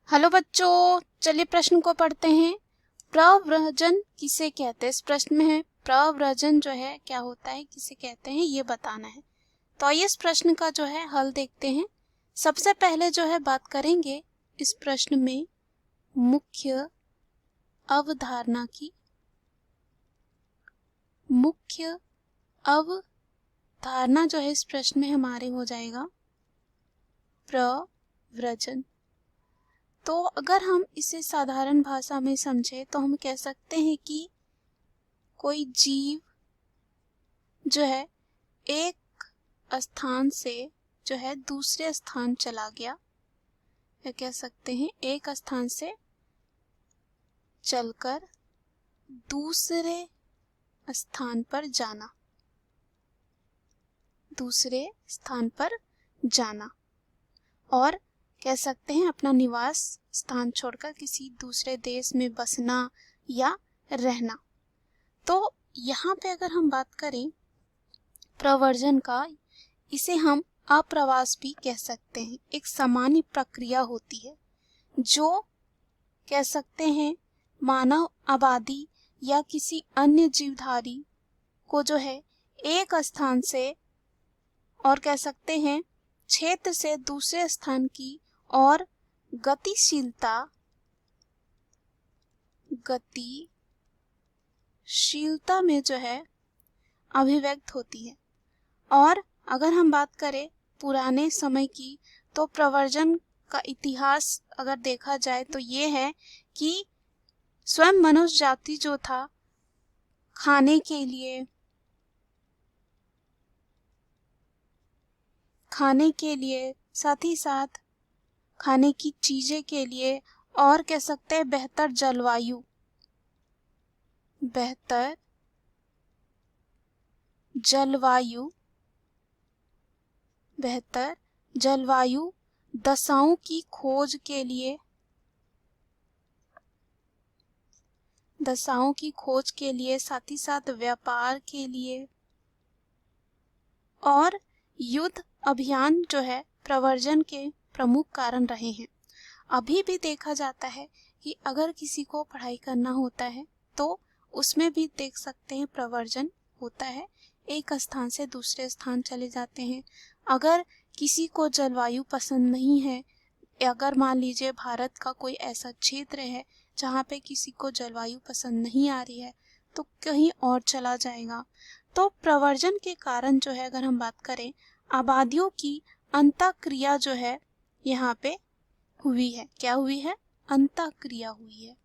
Hello बच्चों, चलिए प्रश्न को पढ़ते हैं। प्रव्रजन किसे कहते हैं? इस प्रश्न में है प्रव्रजन जो है क्या होता है, किसे कहते हैं, ये बताना है। तो आइए इस प्रश्न का जो है हल देखते हैं। सबसे पहले जो है बात करेंगे इस प्रश्न में मुख्य अवधारणा की। मुख्य अवधारणा जो है इस प्रश्न में हमारे हो जाएगा प्रव्रजन। तो अगर हम इसे साधारण भाषा में समझे तो हम कह सकते हैं कि कोई जीव जो है एक स्थान से जो है दूसरे स्थान चला गया, या कह सकते हैं एक स्थान से चलकर दूसरे स्थान पर जाना, दूसरे स्थान पर जाना, और कह सकते हैं अपना निवास स्थान छोड़कर किसी दूसरे देश में बसना या रहना। तो यहाँ पे अगर हम बात करें प्रव्रजन का, इसे हम अप्रवास भी कह सकते हैं। एक सामान्य प्रक्रिया होती है जो कह सकते हैं मानव आबादी या किसी अन्य जीवधारी को जो है एक स्थान से और कह सकते हैं क्षेत्र से दूसरे स्थान की और गतिशीलता में जो है अभिव्यक्त होती है। और अगर हम बात करें पुराने समय की, तो प्रव्रजन का इतिहास अगर देखा जाए तो ये है कि स्वयं मनुष्य जाति जो था खाने के लिए साथ ही साथ खाने की चीजें के लिए, और कह सकते हैं बेहतर जलवायु दशाओं की खोज के लिए साथ ही साथ व्यापार के लिए और युद्ध अभियान जो है प्रव्रजन के प्रमुख कारण रहे हैं। अभी भी देखा जाता है कि अगर किसी को पढ़ाई करना होता है तो उसमें भी देख सकते हैं प्रव्रजन होता है। एक स्थान से दूसरे स्थान चले जाते हैं। अगर किसी को जलवायु पसंद नहीं है, अगर मान लीजिए भारत का कोई ऐसा क्षेत्र है जहाँ पे किसी को जलवायु पसंद नहीं आ रही है तो कहीं और चला जाएगा। तो प्रव्रजन के कारण जो है अगर हम बात करें आबादियों की अंतःक्रिया जो है यहाँ पे हुई है। क्या हुई है? अंतःक्रिया हुई है।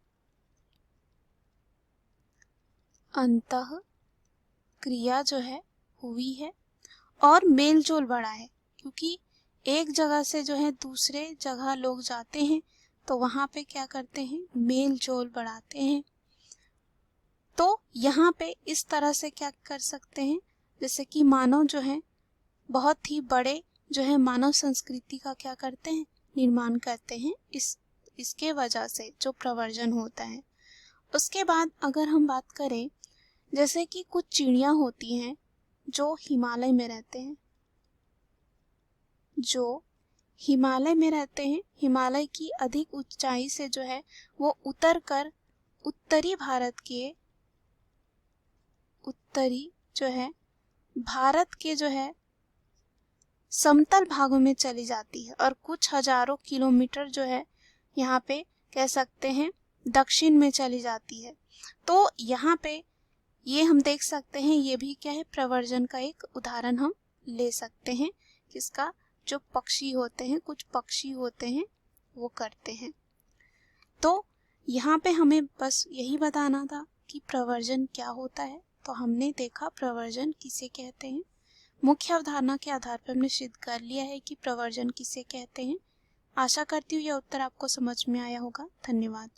अंतःक्रिया जो है हुई है और मेलजोल बढ़ा है, क्योंकि एक जगह से जो है दूसरे जगह लोग जाते हैं तो वहां पे क्या करते हैं, मेलजोल बढ़ाते हैं। तो यहाँ पे इस तरह से क्या कर सकते हैं, जैसे कि मानव जो है बहुत ही बड़े जो है मानव संस्कृति का क्या करते हैं, निर्माण करते हैं इसके वजह से जो प्रव्रजन होता है। उसके बाद अगर हम बात करें, जैसे कि कुछ चिड़ियां होती हैं जो हिमालय में रहते हैं, हिमालय की अधिक ऊंचाई से जो है वो उतर कर उत्तरी भारत के जो है समतल भागों में चली जाती है और कुछ हजारों किलोमीटर जो है यहाँ पे कह सकते हैं दक्षिण में चली जाती है। तो यहाँ पे ये हम देख सकते हैं, ये भी क्या है, प्रव्रजन का एक उदाहरण हम ले सकते हैं, किसका, जो पक्षी होते हैं, कुछ पक्षी होते हैं वो करते हैं। तो यहाँ पे हमें बस यही बताना था कि प्रव्रजन क्या होता है। तो हमने देखा प्रव्रजन किसे कहते हैं। मुख्य अवधारणा के आधार पर हमने सिद्ध कर लिया है कि प्रव्रजन किसे कहते हैं। आशा करती हूँ यह उत्तर आपको समझ में आया होगा। धन्यवाद।